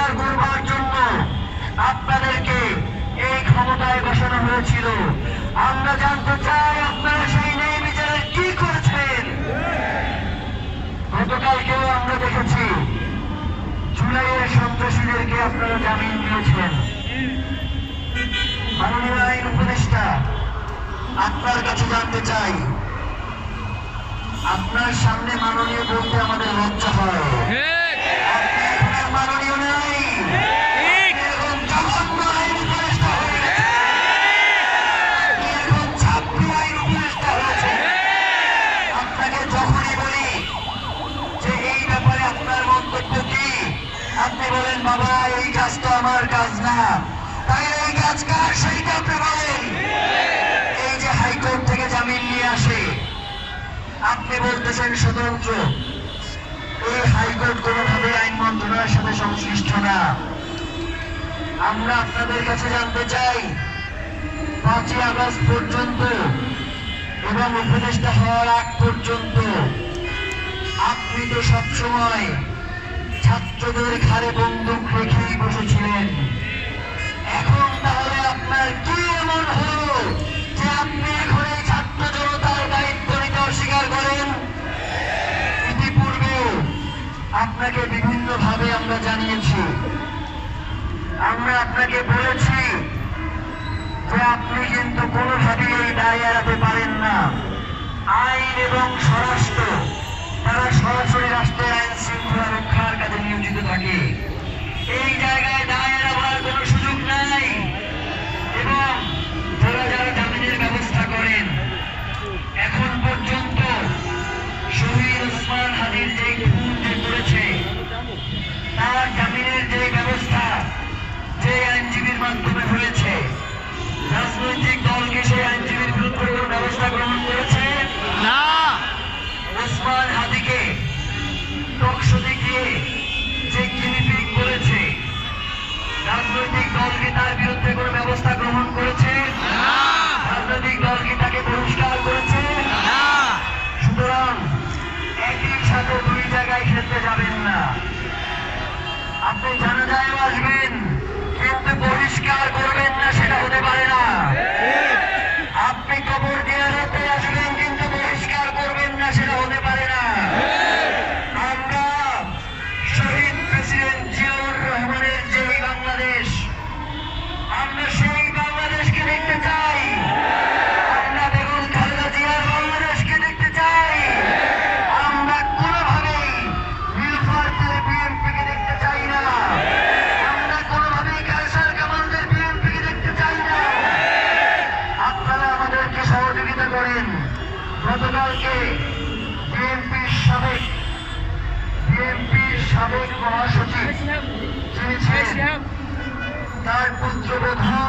বিচার করবার জন্য আপনাদেরকে এই ক্ষমতায় বসানো হয়েছিল। আমরা জানতে চাই আপনারা সেই ন্যায় বিচারের কি করেছেন। গতকালকেও আমরা দেখেছি জুলাইয়ের সন্ত্রাসীদেরকে আপনারা জামিন দিয়েছেন। মাননীয় আইন উপদেষ্টা, আপনার কাছে জানতে চাই, আপনার সামনে মাননীয় বলতে আমাদের লজ্জা হয়। আপনি এখন আর মাননীয় নাই, এখন জঘন্য আইন উপদেষ্টা হয়ে গেছে, এখন ছাত্র আইন উপদেষ্টা হয়েছে। আপনাকে যখনই বলি যে এই ব্যাপারে আপনার মন্তব্য কি, আপনি বলেন বাবা এই কাজ তো আমার কাজ না। তাই এই কাজ কার সেইটা আপনি বলেন। এই যে হাইকোর্ট থেকে জামিন নিয়ে আসে, আপনি বলতেছেন স্বতন্ত্র। এই হাইকোর্ট কোনোভাবে আইন মন্ত্রণালয়ের সাথে সংশ্লিষ্ট না। আমরা আপনাদের কাছে জানতে চাই 5ই আগস্ট পর্যন্ত এবং উপদেষ্টা হওয়ার আগ পর্যন্ত আপনি তো সবসময় ছাত্রদের ঘাড়ে বন্দুক রেখেই বসেছিলেন। এখন তাহলে আপনার কি এমন হলো যে আপনি এখন এই ছাত্র জনতার দায়িত্ব নিতে অস্বীকার করেন? ইতিপূর্বে আপনাকে বিভিন্নভাবে আমরা জানিয়েছি, আমরা আপনাকে বলেছি যে আপনি কিন্তু কোনোভাবেই এই দায় এড়াতে পারেন না। আইন এবং স্বরাষ্ট্র তারা সরাসরি রাষ্ট্রের আইন শৃঙ্খলা রক্ষার কাজে নিয়োজিত থাকে। এই জায়গায় দায় এড়াবার কোনো সুযোগ নাই। এবং যারা যারা জামিনের ব্যবস্থা করেন, এখন পর্যন্ত শহীদ ওসমান হাদির যে খুন যে করেছে তার জামিনের যে ব্যবস্থা যে আইনজীবীর মাধ্যমে হয়েছে, রাজনৈতিক দলকে সেই আইনজীবীর বিরুদ্ধে কোনো ব্যবস্থা গ্রহণ করেছে না। ওসমান হাদিকে টকশোতে গিয়ে যে কিলিপিক করেছে, রাজনৈতিক দলকে তার বিরুদ্ধে কোনো ব্যবস্থা গ্রহণ করেছে না। রাজনৈতিক দলকে তাকে বহিষ্কার করেছে না। সুতরাং একই সাথে দুই জায়গায় খেলতে যাবেন না। আপনি জানাজায় আসবেন কিন্তু বহিষ্কার করবেন না, সেটা হতে পারে না। আপনি কবর জিয়ারতে আসবেন কিন্তু বহিষ্কার করবেন না, সেটা হতে পারে না। আমরা শহীদ প্রেসিডেন্ট জিয়াউর রহমানের যে বাংলাদেশ, আমরা সেই বাংলাদেশকে দেখতে চাই। আমরা বেগম খালেদা জিয়ার বাংলাদেশকে দেখতে চাই। আমরা কোনোভাবেই নীলফামারীর বিএনপিকে দেখতে চাই না। আমরা কোনোভাবেই কায়সার কামালদের বিএনপিকে দেখতে চাই না। আপনারা আমাদেরকে সহযোগিতা করেন। গতকালকে বিএনপির সাবেক মহাসচিব যিনি ছিলেন, তার পুত্রবধূ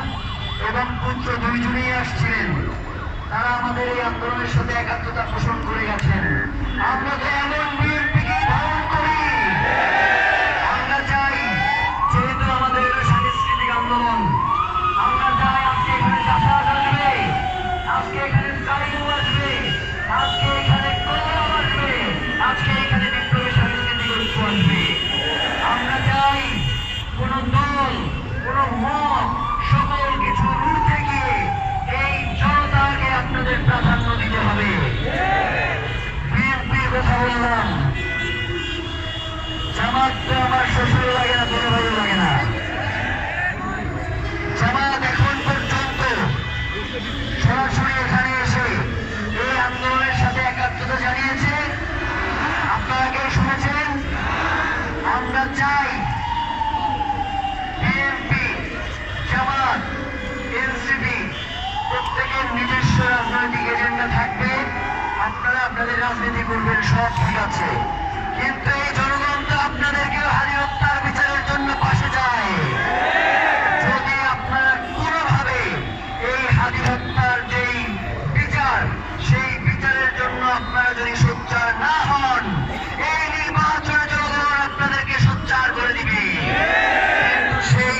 এবং পুত্র দুইজনেই আসছিলেন। তারা আমাদের এই আন্দোলনের সাথে একাত্মতা পোষণ করে গেছেন। আমরা তো এমন বিএনপিকে ধারণ করি। আমরা চাই, যেহেতু আমাদের সাংস্কৃতিক আন্দোলন, আমরা চাই আজকে এখানে জাসাদ আসবে, আজকে এখানে সাইনু আসবে, আজকে এখানে কলম আসবে, আজকে এখানে বিপ্লবী সাংস্কৃতিক ঐক্য আসবে। আমরা চাই কোন দল, কোন মত, সকল কিছু উঠতে গিয়ে এই জনতাকে আপনাদের প্রাধান্য দিতে হবে। বিএনপির কথা বললাম, জামাত তো আমার শ্বশুর লাগে না, কোনো ভালো লাগে না। জামাত এখন পর্যন্ত সরাসরি এখানে এসে এই আন্দোলনের সাথে একাত্মতা জানিয়েছে। আপনারা কেউ শুনেছেন? আমরা চাই বিএনপি, জামাত, এনসিপি প্রত্যেকের নিজস্ব রাজনৈতিক এজেন্ডা থাকবে। আপনারা আপনাদের রাজনীতি করবেন, সব ঠিক আছে, কিন্তু এই জনগণ তো আপনাদেরকেও হাদি হত্যার বিচারের জন্য পাশে যায়। যদি আপনারা কোনোভাবে এই হাদি হত্যার